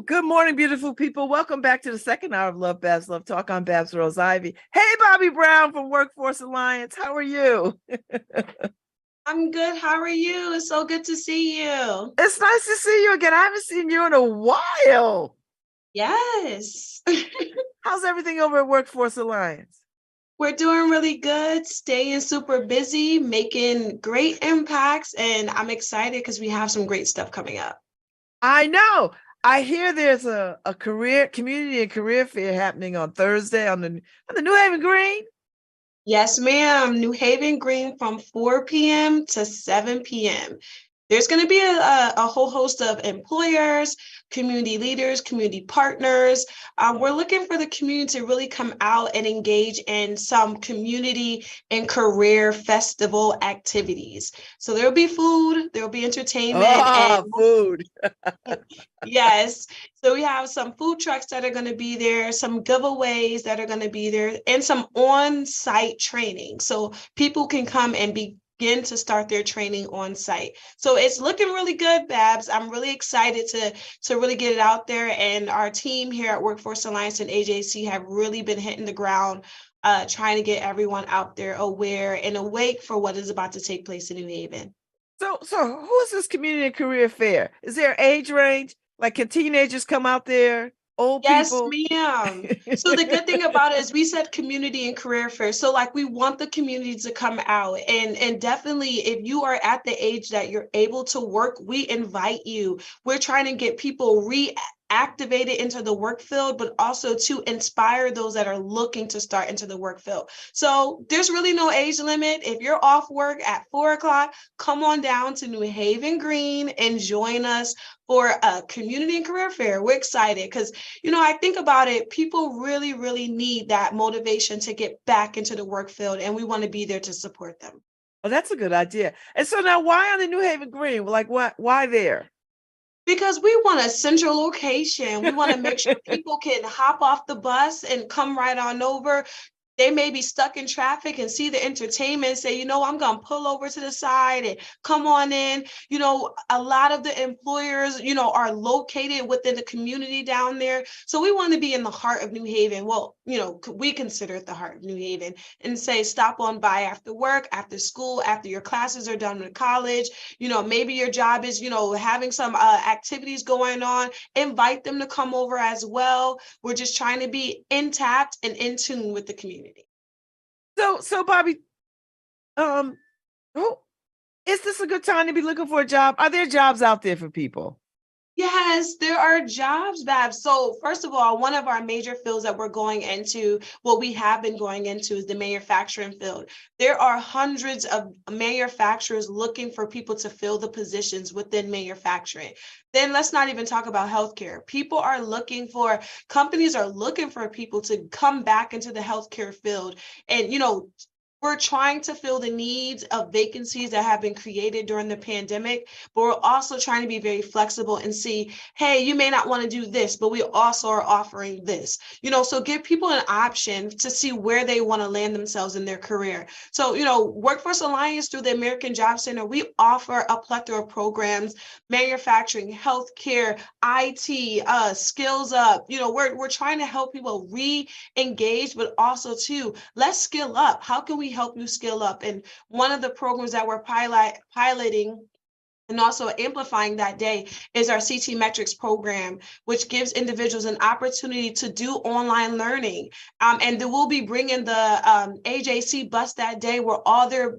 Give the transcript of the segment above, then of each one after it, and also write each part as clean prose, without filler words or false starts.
Good morning, beautiful people. Welcome back to the second hour of LoveBabz, Love Talk. I'm Babz Rawls-Ivy. Hey, Bobby Brown from Workforce Alliance. How are you? I'm good. How are you? It's so good to see you. It's nice to see you again. I haven't seen you in a while. Yes. How's everything over at Workforce Alliance? We're doing really good, staying super busy, making great impacts, and I'm excited because we have some great stuff coming up. I know. I hear there's a community and career fair happening on Thursday on the New Haven Green. Yes, ma'am. New Haven Green from 4 p.m. to 7 p.m. There's going to be a whole host of employers, community leaders, community partners. We're looking for the community to really come out and engage in some community and career festival activities. So there'll be food, there'll be entertainment. Food. Yes. So we have some food trucks that are going to be there, some giveaways that are going to be there, and some on-site training. So people can come and begin to start their training on site. So it's looking really good, Babz. I'm really excited to really get it out there. And our team here at Workforce Alliance and AJC have really been hitting the ground, trying to get everyone out there aware and awake for what is about to take place in New Haven. So who is this community and career fair? Is there an age range? Like, can teenagers come out there? Old people? Yes, ma'am. So the good thing about it is we said community and career fair. So like we want the community to come out and definitely if you are at the age that you're able to work, we invite you. We're trying to get people reactivated into the work field, but also to inspire those that are looking to start into the work field. So there's really no age limit. If you're off work at 4 o'clock, come on down to New Haven Green and join us for a community and career fair. We're excited because, I think about it, people really, really need that motivation to get back into the work field, and we want to be there to support them. Oh, that's a good idea. And so now why on the New Haven Green? Like, why there? Because we want a central location. We want to make sure people can hop off the bus and come right on over. They may be stuck in traffic and see the entertainment, say, I'm going to pull over to the side and come on in. A lot of the employers, are located within the community down there. So we want to be in the heart of New Haven. Well, we consider it the heart of New Haven and say, stop on by after work, after school, after your classes are done with college. Maybe your job is, having some activities going on. Invite them to come over as well. We're just trying to be intact and in tune with the community. So Bobby, is this a good time to be looking for a job? Are there jobs out there for people? Yes, there are jobs, Babz. So first of all, one of our major fields that we're going into, what we have been going into is the manufacturing field. There are hundreds of manufacturers looking for people to fill the positions within manufacturing. Then let's not even talk about healthcare. Companies are looking for people to come back into the healthcare field. And, we're trying to fill the needs of vacancies that have been created during the pandemic, but we're also trying to be very flexible and see, hey, you may not want to do this, but we also are offering this, so give people an option to see where they want to land themselves in their career. So, Workforce Alliance through the American Job Center, we offer a plethora of programs, manufacturing, healthcare, IT, skills up. We're trying to help people re-engage, but also too, let's skill up. How can we help you skill up? And one of the programs that we're piloting and also amplifying that day is our CT Metrics program, which gives individuals an opportunity to do online learning. And then we'll be bringing the AJC bus that day where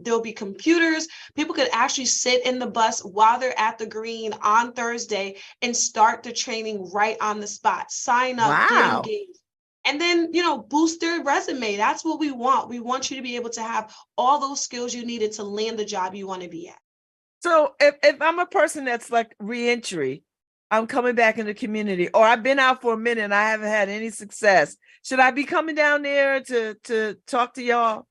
there'll be computers. People could actually sit in the bus while they're at the green on Thursday and start the training right on the spot. Sign up, Get engaged. And then, boost their resume. That's what we want. We want you to be able to have all those skills you needed to land the job you want to be at. So if I'm a person that's like reentry, I'm coming back in the community, or I've been out for a minute and I haven't had any success. Should I be coming down there to talk to y'all?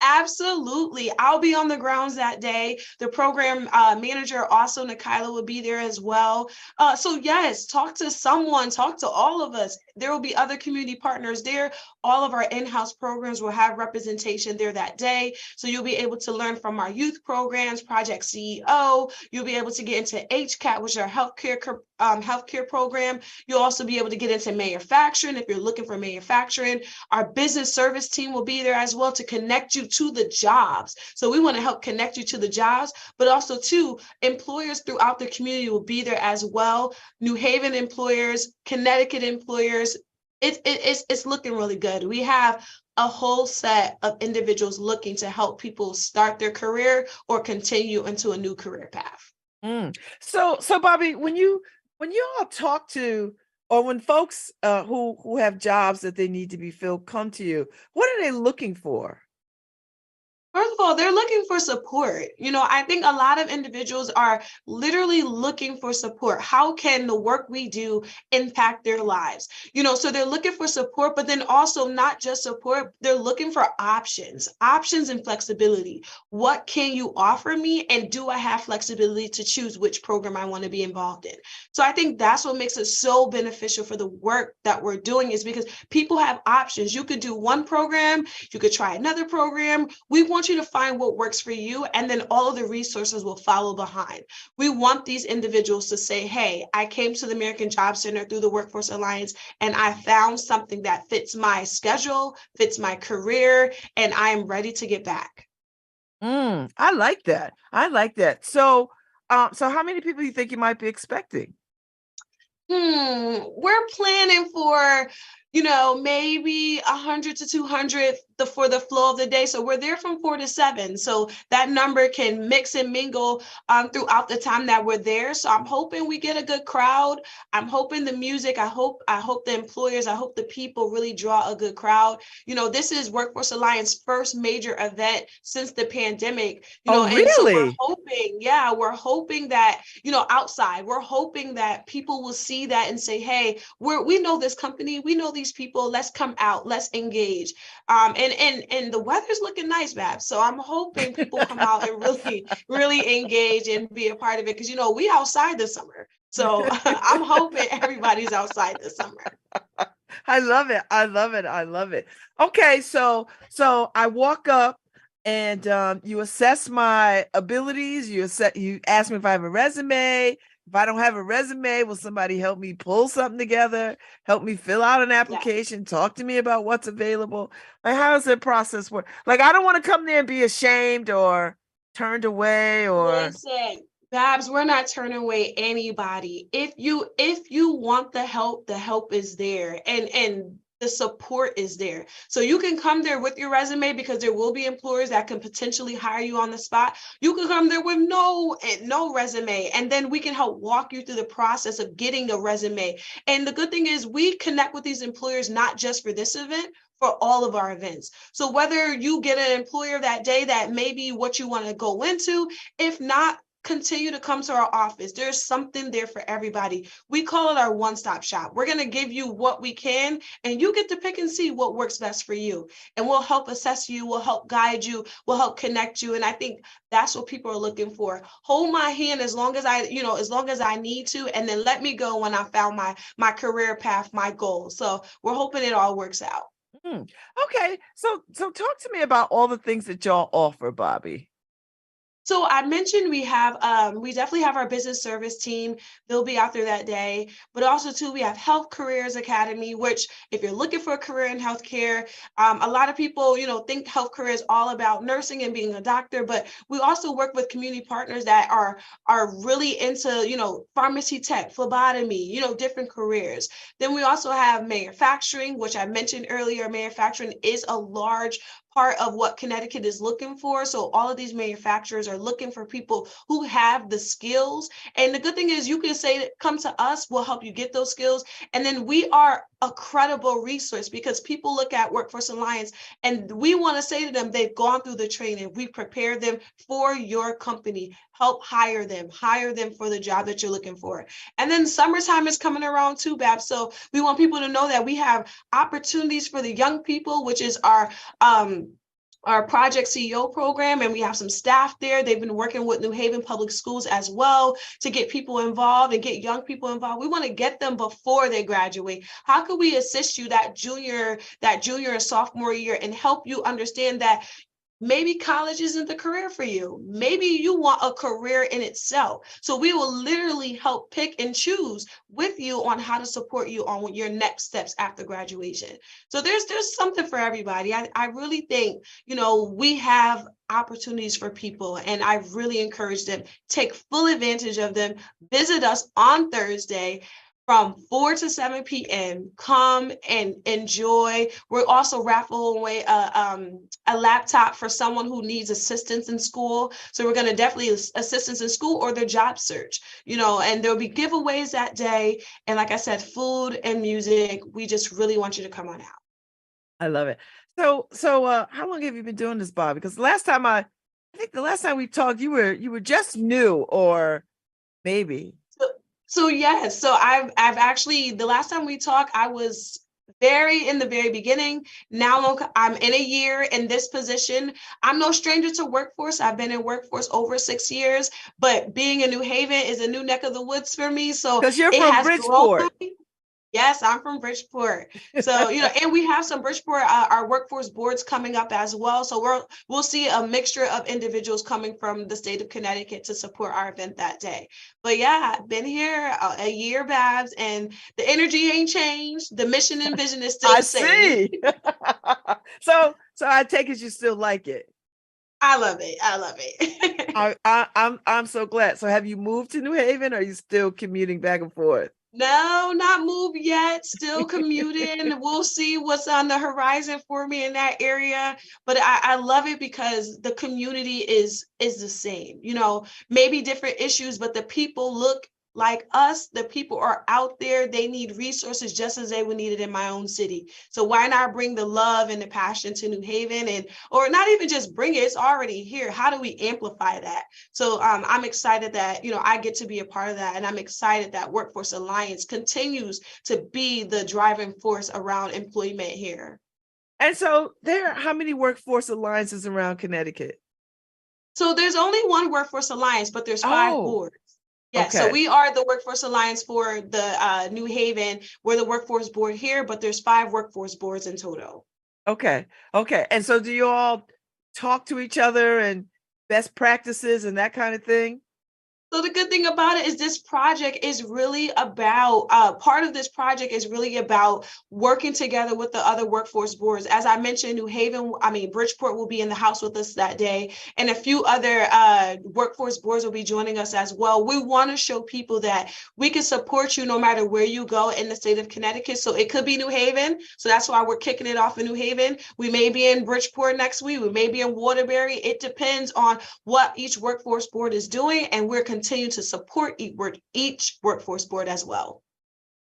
Absolutely. I'll be on the grounds that day. The program manager, also Nikayla, will be there as well. So yes, talk to someone, talk to all of us. There will be other community partners there. All of our in-house programs will have representation there that day. So you'll be able to learn from our youth programs, Project CEO. You'll be able to get into HCAT, which is our healthcare program. You'll also be able to get into manufacturing if you're looking for manufacturing. Our business service team will be there as well to connect you to the jobs. So we want to help connect you to the jobs, but also too, employers throughout the community will be there as well. New Haven employers, Connecticut employers. It's looking really good. We have a whole set of individuals looking to help people start their career or continue into a new career path. So Bobby, when you all talk to, or when folks who have jobs that they need to be filled come to you, what are they looking for? First of all, they're looking for support. I think a lot of individuals are literally looking for support. How can the work we do impact their lives? So they're looking for support, but then also not just support, they're looking for options and flexibility. What can you offer me? And do I have flexibility to choose which program I want to be involved in? So I think that's what makes it so beneficial for the work that we're doing, is because people have options. You could do one program, you could try another program. We want you to find what works for you, and then all of the resources will follow behind. We want these individuals to say, hey, I came to the American Job Center through the Workforce Alliance, and I found something that fits my schedule, fits my career, and I am ready to get back. I like that. So how many people do you think you might be expecting? We're planning for, maybe 100 to 200 for the flow of the day. So we're there from 4 to 7. So that number can mix and mingle throughout the time that we're there. So I'm hoping we get a good crowd. I'm hoping the music, I hope the employers, I hope the people really draw a good crowd. This is Workforce Alliance first major event since the pandemic. Oh, And so really? we're hoping that, outside, we're hoping that people will see that and say, hey, we know this company, we know these people, let's come out, let's engage. And the weather's looking nice, Babz. So I'm hoping people come out and really engage and be a part of it, because we outside this summer. So I'm hoping everybody's outside this summer. I love it. Okay, so I walk up and you assess my abilities. You ask me if I have a resume. If I don't have a resume, will somebody help me pull something together, help me fill out an application, talk to me about what's available? Like, how does that process work? Like, I don't want to come there and be ashamed or turned away or... Listen, Babz, we're not turning away anybody. If you want the help is there, and the support is there. So you can come there with your resume, because there will be employers that can potentially hire you on the spot. You can come there with no resume, and then we can help walk you through the process of getting a resume. And the good thing is we connect with these employers, not just for this event, for all of our events. So whether you get an employer that day that may be what you want to go into, if not, continue to come to our office. There's something there for everybody. We call it our one-stop shop. We're going to give you what we can, and you get to pick and see what works best for you. And we'll help assess you, we'll help guide you, we'll help connect you. And I think that's what people are looking for. Hold my hand as long as I need to, and then let me go when I found my career path, my goal. So we're hoping it all works out. Okay, so talk to me about all the things that y'all offer, Bobby. So I mentioned we definitely have our business service team. They'll be out there that day, but also too, we have Health Careers Academy, which if you're looking for a career in healthcare, a lot of people, think health career is all about nursing and being a doctor, but we also work with community partners that are really into, pharmacy tech, phlebotomy, different careers. Then we also have manufacturing, which I mentioned earlier. Manufacturing is a large part of what Connecticut is looking for. So all of these manufacturers are looking for people who have the skills. And the good thing is you can say, come to us, we'll help you get those skills. And then we are a credible resource, because people look at Workforce Alliance and we want to say to them, they've gone through the training. We prepare them for your company. help hire them for the job that you're looking for. And then summertime is coming around too, Babz. So we want people to know that we have opportunities for the young people, which is our Project CEO program, and we have some staff there. They've been working with New Haven Public Schools as well to get people involved and get young people involved. We want to get them before they graduate. How can we assist you that junior and sophomore year and help you understand that maybe college isn't the career for you. Maybe you want a career in itself. So we will literally help pick and choose with you on how to support you on your next steps after graduation. So there's something for everybody. I really think, we have opportunities for people, and I really encourage them, take full advantage of them. Visit us on Thursday from 4 to 7 p.m. Come and enjoy. We're also raffling away a laptop for someone who needs assistance in school. So we're going to definitely assistance in school or their job search, and there'll be giveaways that day. And like I said, food and music. We just really want you to come on out. I love it. So how long have you been doing this, Bob? Because I think the last time we talked, you were just new, or maybe. So yes, so I've actually, the last time we talked, I was in the very beginning. Now I'm in a year in this position. I'm no stranger to workforce. I've been in workforce over 6 years, but being in New Haven is a new neck of the woods for me. So because you're from Bridgeport. Yes, I'm from Bridgeport. So, and we have some Bridgeport, our workforce boards coming up as well. So we'll see a mixture of individuals coming from the state of Connecticut to support our event that day. But yeah, I've been here a year, Babz, and the energy ain't changed. The mission and vision is still the same. I see. So I take it you still like it. I love it. I'm so glad. So have you moved to New Haven, or are you still commuting back and forth? No, not moved yet. Still commuting. We'll see what's on the horizon for me in that area. But I love it because the community is the same. Maybe different issues, but the people look like us. The people are out there. They need resources just as they would need it in my own city. So why not bring the love and the passion to New Haven, or not even just bring it, it's already here. How do we amplify that? So I'm excited that, I get to be a part of that. And I'm excited that Workforce Alliance continues to be the driving force around employment here. And so how many Workforce Alliances around Connecticut? So there's only one Workforce Alliance, but there's 5 boards. Yeah, okay. So we are the Workforce Alliance for the New Haven. We're the workforce board here, but there's 5 workforce boards in total. Okay. And so do you all talk to each other and best practices and that kind of thing? So the good thing about it is this project is really about, part of this project is really about working together with the other workforce boards. As I mentioned, Bridgeport will be in the house with us that day, and a few other workforce boards will be joining us as well. We want to show people that we can support you no matter where you go in the state of Connecticut. So it could be New Haven. So that's why we're kicking it off in New Haven. We may be in Bridgeport next week. We may be in Waterbury. It depends on what each workforce board is doing, and we're continue to support each workforce board as well.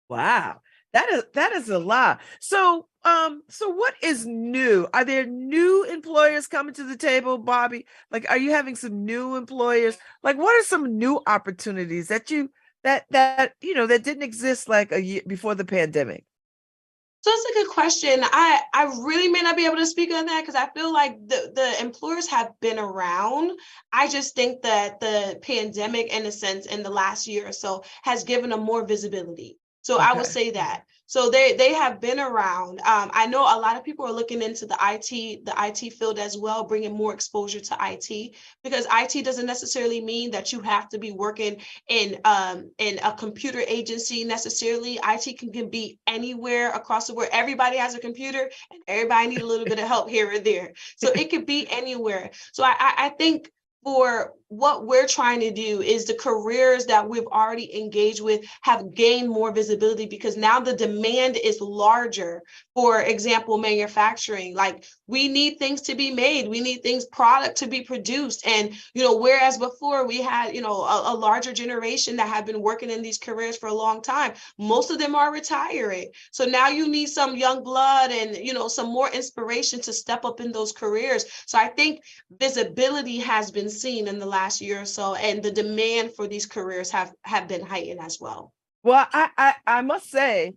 Wow, that is a lot. So what is new? Are there new employers coming to the table, Bobby? Like, are you having some new employers? Like, what are some new opportunities that didn't exist like a year before the pandemic? So it's a good question. I really may not be able to speak on that because I feel like the employers have been around. I just think that the pandemic, in a sense, in the last year or so, has given them more visibility. So okay. I would say that. So they have been around. I know a lot of people are looking into the IT field as well, bringing more exposure to IT, because IT doesn't necessarily mean that you have to be working in a computer agency necessarily. IT can be anywhere across the world. Everybody has a computer, and everybody needs a little bit of help here or there. So it could be anywhere. So I think for what we're trying to do is the careers that we've already engaged with have gained more visibility because now the demand is larger. For example, manufacturing, like we need things to be made, we need product to be produced. And, whereas before we had, a larger generation that have been working in these careers for a long time, most of them are retiring. So now you need some young blood and, some more inspiration to step up in those careers. So I think visibility has been seen in the last last year or so, and the demand for these careers have been heightened as well. Well, I must say,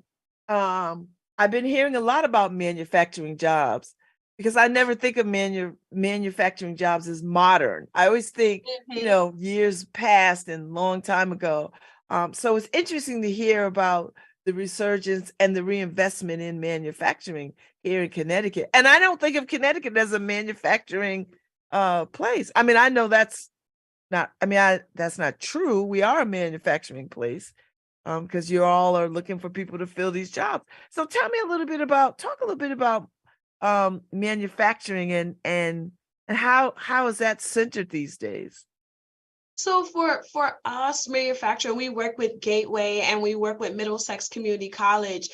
I've been hearing a lot about manufacturing jobs because I never think of manufacturing jobs as modern. I always think, years past and long time ago. So it's interesting to hear about the resurgence and the reinvestment in manufacturing here in Connecticut. And I don't think of Connecticut as a manufacturing place. I mean, I know that's that's not true. We are a manufacturing place because you all are looking for people to fill these jobs. So talk a little bit about manufacturing and how is that centered these days? So for us, manufacturing, we work with Gateway and we work with Middlesex Community College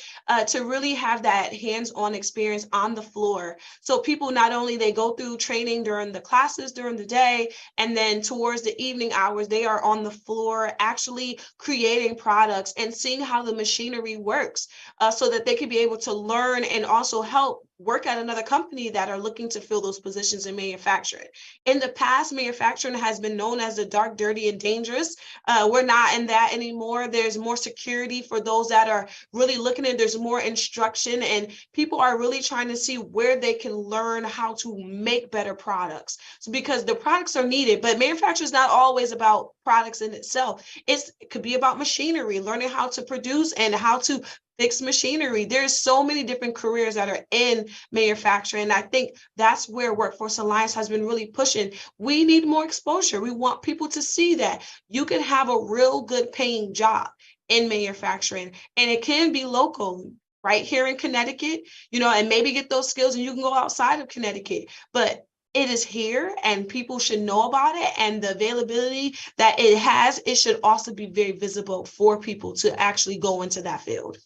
to really have that hands-on experience on the floor. So people not only they go through training during the classes during the day, and then towards the evening hours, they are on the floor actually creating products and seeing how the machinery works so that they can be able to learn and also help work at another company that are looking to fill those positions in manufacturing. In the past, manufacturing has been known as the dark, dirty, and dangerous. We're not in that anymore. There's more security for those that are really looking at, there's more instruction, and people are really trying to see where they can learn how to make better products. So because the products are needed, but manufacturing is not always about products in itself. It could be about machinery, learning how to produce and how to fix machinery. There's so many different careers that are in manufacturing. And I think that's where Workforce Alliance has been really pushing. We need more exposure. We want people to see that you can have a real good paying job in manufacturing, and it can be local right here in Connecticut, and maybe get those skills and you can go outside of Connecticut. But it is here and people should know about it, and the availability that it has, it should also be very visible for people to actually go into that field.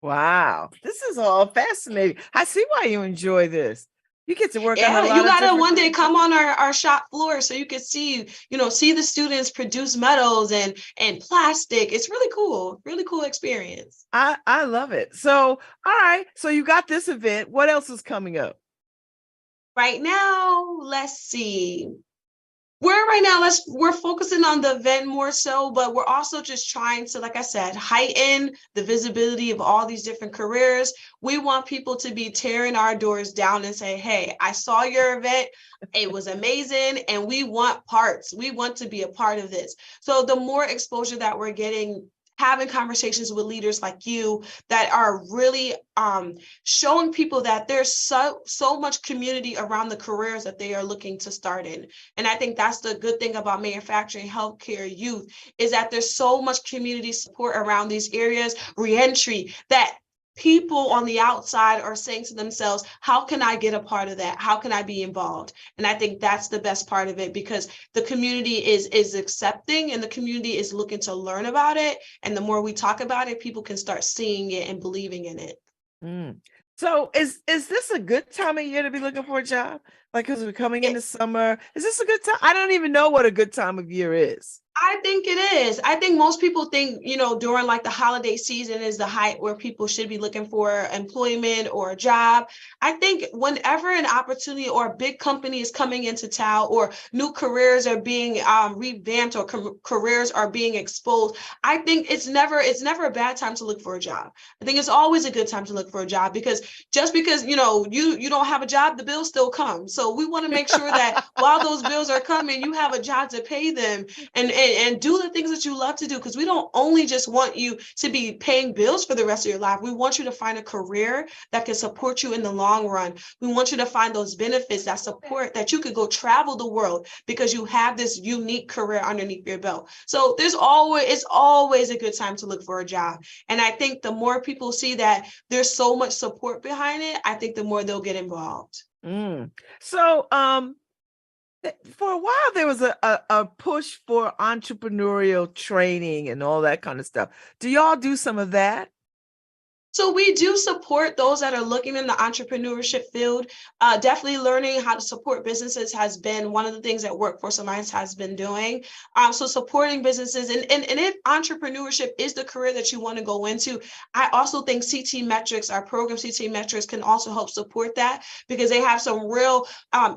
Wow, this is all fascinating. I see why you enjoy this. You get to work on a lot You of gotta different one day things. come on our shop floor so you can see, see the students produce metals and plastic. It's really cool experience. I love it. So, all right. So you got this event. What else is coming up? Right now, let's see. We're focusing on the event more so, but we're also just trying to, like I said, heighten the visibility of all these different careers. We want people to be tearing our doors down and say, hey, I saw your event. It was amazing. And we want parts. We want to be a part of this. So the more exposure that we're getting, having conversations with leaders like you that are really showing people that there's so much community around the careers that they are looking to start in. And I think that's the good thing about manufacturing, healthcare, youth, is that there's so much community support around these areas, reentry, that people on the outside are saying to themselves, how can I get a part of that? How can I be involved? And I think that's the best part of it, because the community is accepting and the community is looking to learn about it. And the more we talk about it, people can start seeing it and believing in it. Mm. So is this a good time of year to be looking for a job? Like, because we're coming into summer, is this a good time? I don't even know what a good time of year is. I think it is. I think most people think, during like the holiday season is the height where people should be looking for employment or a job. I think whenever an opportunity or a big company is coming into town, or new careers are being revamped, or careers are being exposed, I think it's never a bad time to look for a job. I think it's always a good time to look for a job, because just because, you don't have a job, the bills still come. So we want to make sure that while those bills are coming, you have a job to pay them and do the things that you love to do, because we don't only just want you to be paying bills for the rest of your life. We want you to find a career that can support you in the long run. We want you to find those benefits that support that you could go travel the world because you have this unique career underneath your belt. So it's always a good time to look for a job. And I think the more people see that there's so much support behind it, I think the more they'll get involved. So for a while there was a push for entrepreneurial training and all that kind of stuff. Do y'all do some of that? So we do support those that are looking in the entrepreneurship field. Definitely learning how to support businesses has been one of the things that Workforce Alliance has been doing. So supporting businesses, and if entrepreneurship is the career that you want to go into, I also think CT Metrics, our program CT Metrics, can also help support that, because they have some real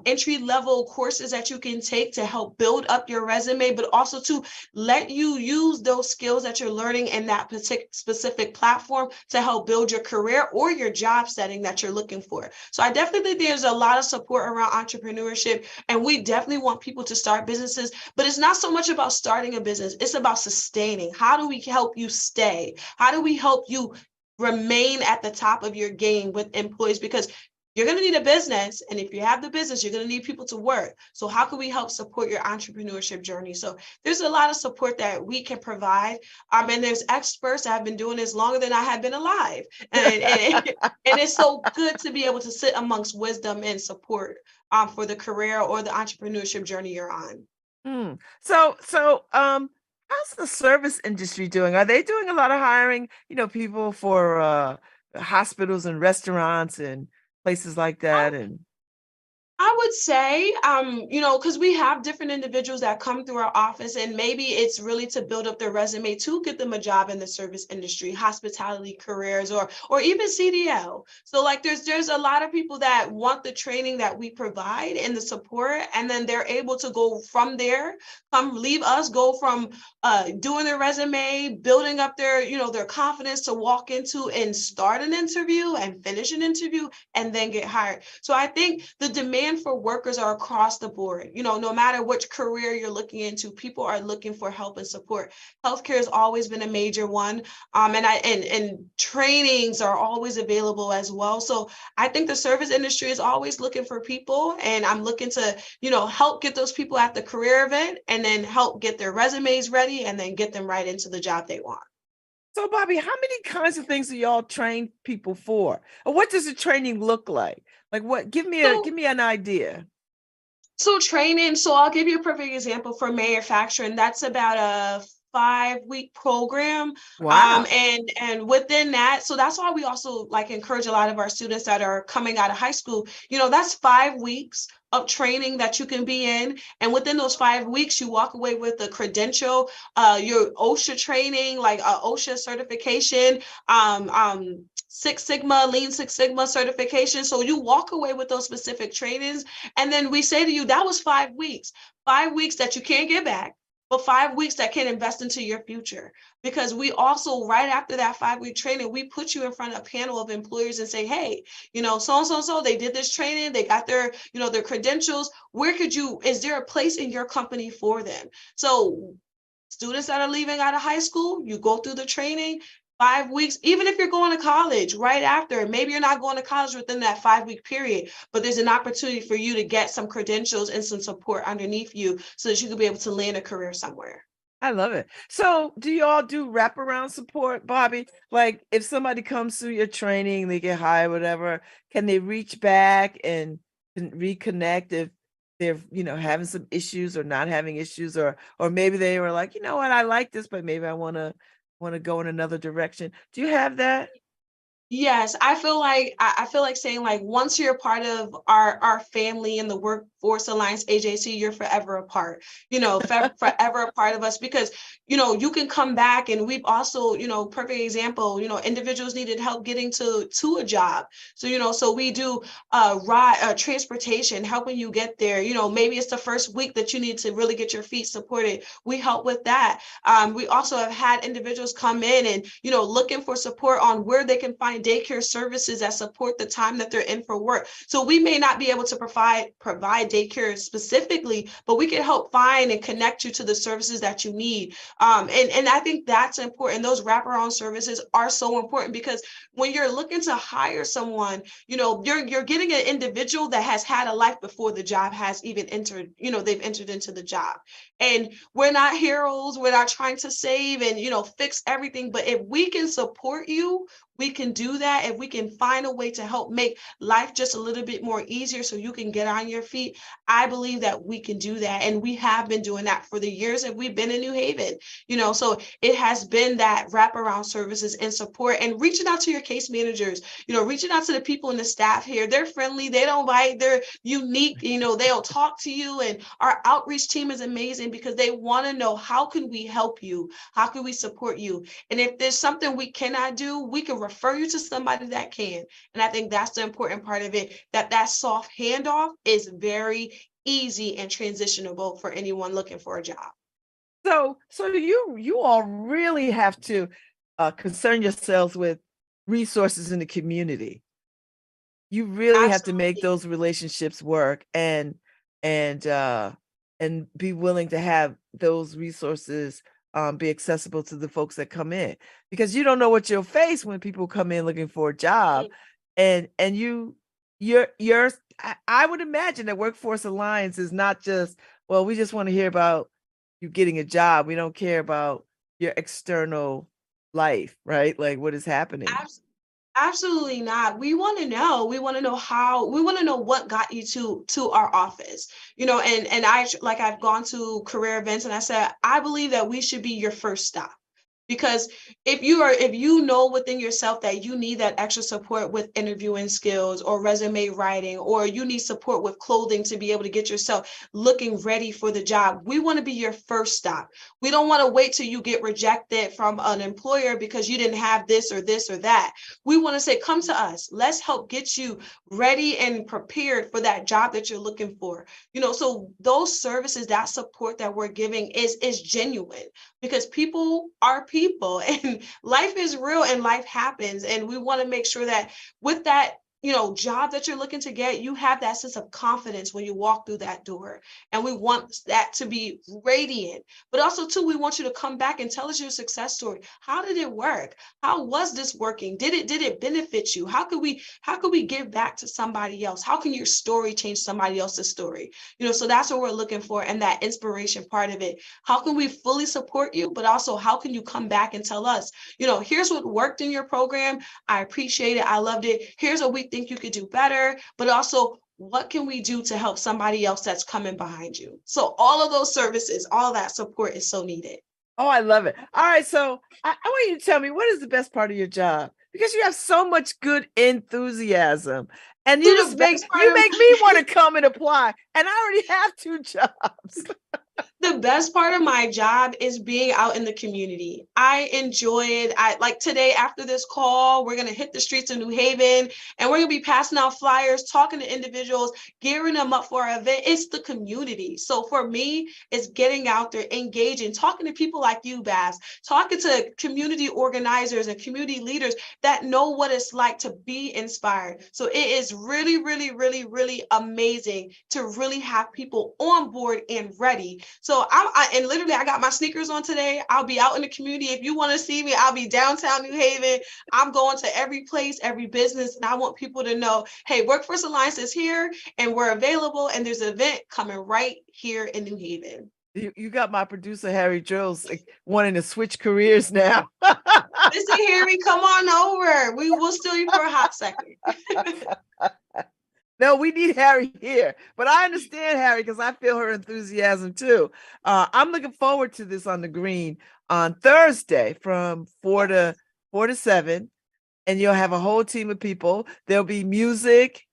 entry level courses that you can take to help build up your resume, but also to let you use those skills that you're learning in that specific platform to help build your career or your job setting that you're looking for. So I definitely think there's a lot of support around entrepreneurship, and we definitely want people to start businesses, but it's not so much about starting a business, it's about sustaining. How do we help you stay? How do we help you remain at the top of your game with employees? Because you're going to need a business, and if you have the business, you're going to need people to work. So how can we help support your entrepreneurship journey? So there's a lot of support that we can provide, and there's experts that have been doing this longer than I have been alive, and it's so good to be able to sit amongst wisdom and support for the career or the entrepreneurship journey you're on. How's the service industry doing? Are they doing a lot of hiring, people for hospitals and restaurants and places like that? And I would say, because we have different individuals that come through our office, and maybe it's really to build up their resume to get them a job in the service industry, hospitality careers, or even CDL. So like there's a lot of people that want the training that we provide and the support, and then they're able to go from there, leave us, go from doing their resume, building up their confidence to walk into and start an interview and finish an interview and then get hired. So I think the demand for workers are across the board. No matter which career you're looking into, people are looking for help and support. Healthcare has always been a major one, and trainings are always available as well. So I think the service industry is always looking for people, and I'm looking to help get those people at the career event, and then help get their resumes ready, and then get them right into the job they want. so, Bobby, how many kinds of things do y'all train people for? Or what does the training look like? Like what? Give me So an idea. training, so I'll give you a perfect example for manufacturing. That's about a 5-week program. Wow. And within that, so that's why we also like encourage a lot of our students that are coming out of high school, that's 5 weeks of training that you can be in. And within those 5 weeks, you walk away with a credential, your OSHA training, like OSHA certification, Six Sigma, Lean Six Sigma certification. So you walk away with those specific trainings. And then we say to you, that was 5 weeks, 5 weeks that you can't get back, but 5 weeks that can invest into your future. Because we also, right after that 5-week training, we put you in front of a panel of employers and say, hey, so they did this training, they got their, their credentials. Is there a place in your company for them? So students that are leaving out of high school, you go through the training, 5 weeks, even if you're going to college right after, maybe you're not going to college within that 5-week period, but there's an opportunity for you to get some credentials and some support underneath you so that you can be able to land a career somewhere. I love it. So, do y'all do wraparound support, Bobby? Like, if somebody comes through your training, they get hired, whatever, can they reach back and reconnect if they're, having some issues or not having issues, or maybe they were like, you know what, I like this, but maybe I want to go in another direction. Do you have that? Yes, I feel like saying, like, once you're part of our family in the Workforce Alliance AJC, you're forever a part, forever a part of us, because you can come back, and we've also, perfect example, individuals needed help getting to a job. So we do ride transportation, helping you get there. Maybe it's the first week that you need to really get your feet supported. We help with that. We also have had individuals come in and looking for support on where they can find daycare services that support the time that they're in for work. So we may not be able to provide daycare specifically, but we can help find and connect you to the services that you need. And I think that's important. Those wraparound services are so important, because when you're looking to hire someone, you're getting an individual that has had a life before the job has even entered, they've entered into the job. And we're not heroes. We're not trying to save and, fix everything. But if we can support you, we can do do that, if we can find a way to help make life just a little bit more easier so you can get on your feet, I believe that we can do that. And we have been doing that for the years that we've been in New Haven, so it has been that wraparound services and support and reaching out to your case managers, reaching out to the people in the staff here. They're friendly, they don't bite, they're unique, they'll talk to you. And our outreach team is amazing because they want to know, how can we help you? How can we support you? And if there's something we cannot do, we can refer you to somebody that can. And I think that's the important part of it, that soft handoff is very easy and transitionable for anyone looking for a job. So you all really have to concern yourselves with resources in the community. You really have to make those relationships work and be willing to have those resources be accessible to the folks that come in, because you don't know what you'll face when people come in looking for a job. And I would imagine that Workforce Alliance is not just, well, we just want to hear about you getting a job. We don't care about your external life, right? Like what is happening. Absolutely not. We want to know. We want to know how. We want to know what got you to our office. And I've gone to career events and I said, I believe that we should be your first stop. Because if you know within yourself that you need that extra support with interviewing skills or resume writing, or you need support with clothing to be able to get yourself looking ready for the job, we want to be your first stop. We don't want to wait till you get rejected from an employer because you didn't have this or this or that. We want to say, come to us. Let's help get you ready and prepared for that job that you're looking for. So those services, that support that we're giving is genuine, because people are people and life is real and life happens. And we want to make sure that with that, job that you're looking to get, you have that sense of confidence when you walk through that door. And we want that to be radiant, but also too, we want you to come back and tell us your success story. How did it work? How was this working? Did it benefit you? How could we give back to somebody else? How can your story change somebody else's story? So that's what we're looking for. And that inspiration part of it. How can we fully support you? But also, how can you come back and tell us, here's what worked in your program. I appreciate it. I loved it. Here's what we think you could do better, but also what can we do to help somebody else that's coming behind you? So all of those services, all that support is so needed. Oh, I love it. All right. So I want you to tell me, what is the best part of your job? Because you have so much good enthusiasm and you make me want to come and apply. And I already have 2 jobs. The best part of my job is being out in the community. I enjoy it. Like today, after this call, we're going to hit the streets of New Haven and we're going to be passing out flyers, talking to individuals, gearing them up for our event. It's the community. So for me, it's getting out there, engaging, talking to people like you, Babz, talking to community organizers and community leaders that know what it's like to be inspired. So it is really, really, really, really amazing to really have people on board and ready. So I literally got my sneakers on today. I'll be out in the community. If you want to see me, I'll be downtown New Haven. I'm going to every place, every business, and I want people to know, hey, Workforce Alliance is here and we're available, and there's an event coming right here in New Haven. You got my producer, Harry Drills, wanting to switch careers now. Listen, Harry, come on over. We will steal you for a hot second. No, we need Harry here, but I understand Harry because I feel her enthusiasm too. I'm looking forward to this on the green on Thursday from 4 to 7, and you'll have a whole team of people. There'll be music,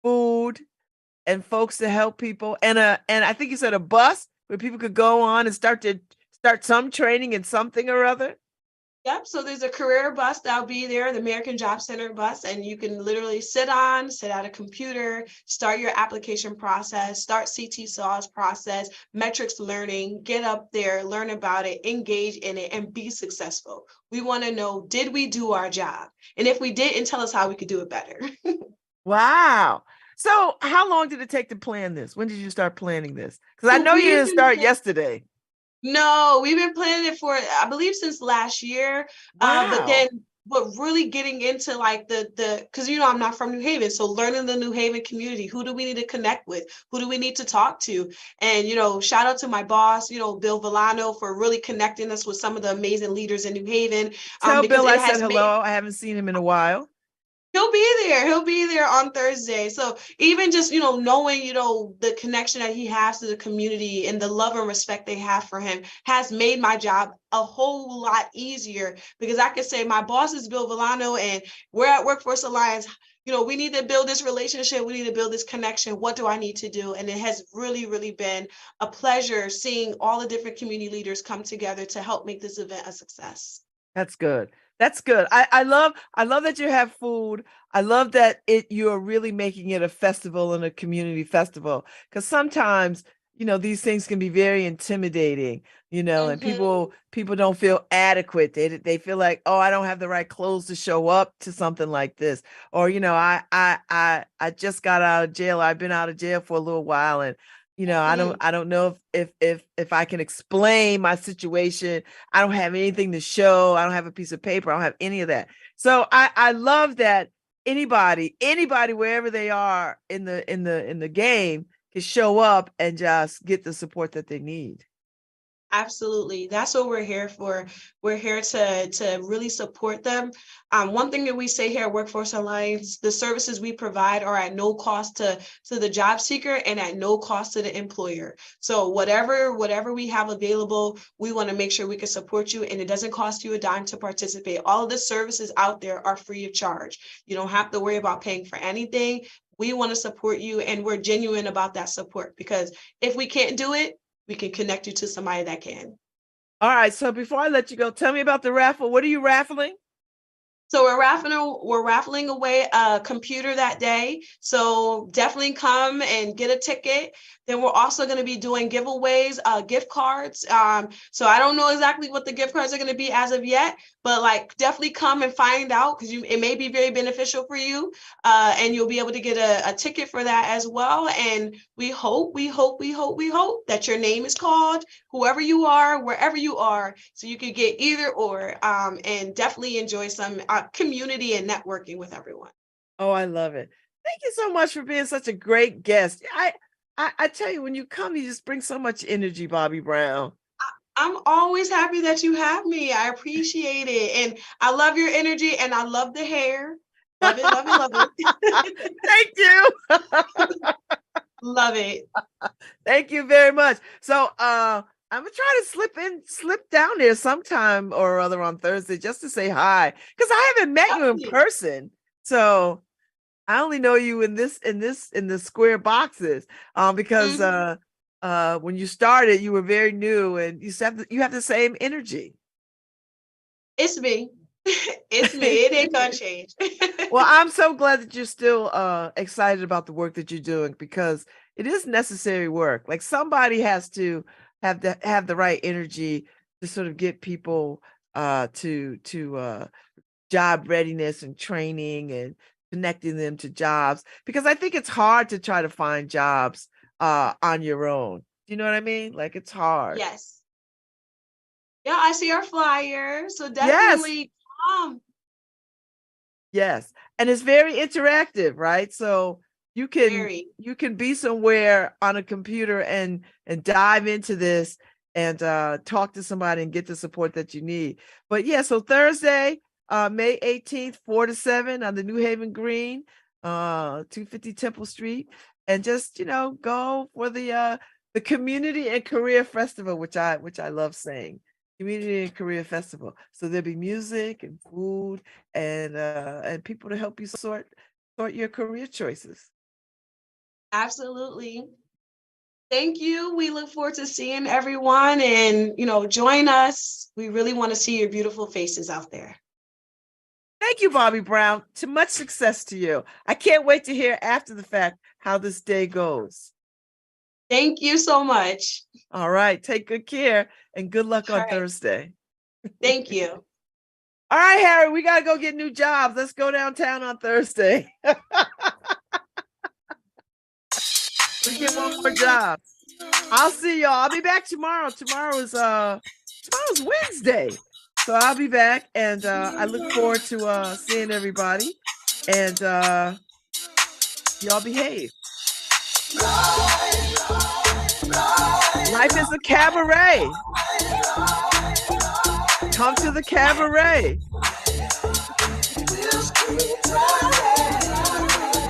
food, and folks to help people, and I think you said a bus where people could go on and start some training in something or other. Yep. So there's a career bus that'll be there, the American Job Center bus, and you can literally sit at a computer, start your application process, start CT SAWS process, metrics learning, get up there, learn about it, engage in it, and be successful. We want to know, did we do our job? And if we didn't, tell us how we could do it better. Wow. So how long did it take to plan this? When did you start planning this? Because I know you didn't start yesterday. No, we've been planning it for, I believe, since last year. Wow. But then but really getting into like because I'm not from New Haven, so learning the New Haven community. Who do we need to connect with? Who do we need to talk to? And shout out to my boss, Bill Villano, for really connecting us with some of the amazing leaders in New Haven. Tell Because Bill it I said has made. hello. I haven't seen him in a while. He'll be there. He'll be there on Thursday. So even just, knowing, the connection that he has to the community and the love and respect they have for him has made my job a whole lot easier, because I could say my boss is Bill Villano and we're at Workforce Alliance. We need to build this relationship. We need to build this connection. What do I need to do? And it has really, really been a pleasure seeing all the different community leaders come together to help make this event a success. That's good. That's good. I love that you have food. I love that you're really making it a festival and a community festival, because sometimes, these things can be very intimidating, and people don't feel adequate. They feel like, oh, I don't have the right clothes to show up to something like this. Or, I just got out of jail. I've been out of jail for a little while, and I don't know if I can explain my situation. I don't have anything to show. I don't have a piece of paper. I don't have any of that. So I love that anybody wherever they are in the game can show up and just get the support that they need. Absolutely. That's what we're here for. We're here to really support them. One thing that we say here at Workforce Alliance, the services we provide are at no cost to the job seeker and at no cost to the employer. So whatever we have available, we want to make sure we can support you, and it doesn't cost you a dime to participate. All of the services out there are free of charge. You don't have to worry about paying for anything. We want to support you, and we're genuine about that support, because if we can't do it, we can connect you to somebody that can. All right. So before I let you go, tell me about the raffle. What are you raffling? So we're raffling away a computer that day. So definitely come and get a ticket. Then we're also going to be doing giveaways, gift cards. So I don't know exactly what the gift cards are going to be as of yet, but like definitely come and find out, because it may be very beneficial for you, and you'll be able to get a ticket for that as well. And we hope that your name is called, whoever you are, wherever you are, so you could get either or, and definitely enjoy some community and networking with everyone. Oh, I love it. Thank you so much for being such a great guest. I tell you, when you come, you just bring so much energy, Bobbi Brown. I'm always happy that you have me. I appreciate it. And I love your energy, and I love the hair. Love it, love it, love it. Thank you. Love it. Thank you very much. So I'm gonna try to slip down there sometime or other on Thursday just to say hi, because I haven't met you in person. So I only know you in the square boxes, because when you started, you were very new, and you have the same energy. It's me. It's me. It ain't gonna change. Well, I'm so glad that you're still excited about the work that you're doing, because it is necessary work. Like, somebody has to have the right energy to sort of get people to job readiness and training and connecting them to jobs, because I think it's hard to try to find jobs on your own. Do you know what I mean? Like, it's hard. Yes. Yeah, I see our flyer. So definitely come. Yes. And it's very interactive, right? So you can be somewhere on a computer and dive into this and talk to somebody and get the support that you need. But yeah, so Thursday, May 18th, 4 to 7 on the New Haven Green, 250 Temple Street, and just go for the Community and Career Festival, which I love saying. Community and Career Festival. So there'll be music and food and people to help you sort your career choices. Absolutely. Thank you. We look forward to seeing everyone, and join us. We really want to see your beautiful faces out there. Thank you, Bobbi Brown. To much success to you. I can't wait to hear after the fact how this day goes. Thank you so much. All right. Take good care and good luck on Thursday. Thank you. All right, Harry, we got to go get new jobs. Let's go downtown on Thursday. We get one more job. I'll see y'all. I'll be back tomorrow. Tomorrow's Wednesday. So I'll be back, and I look forward to seeing everybody. And y'all behave. Life is a cabaret. Come to the cabaret.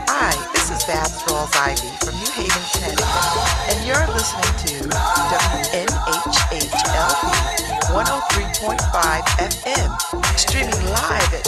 Hi, this is Babz Rawls-Ivy from New Haven, Connecticut, and you're listening to WNHHLP 103.5 FM, streaming live at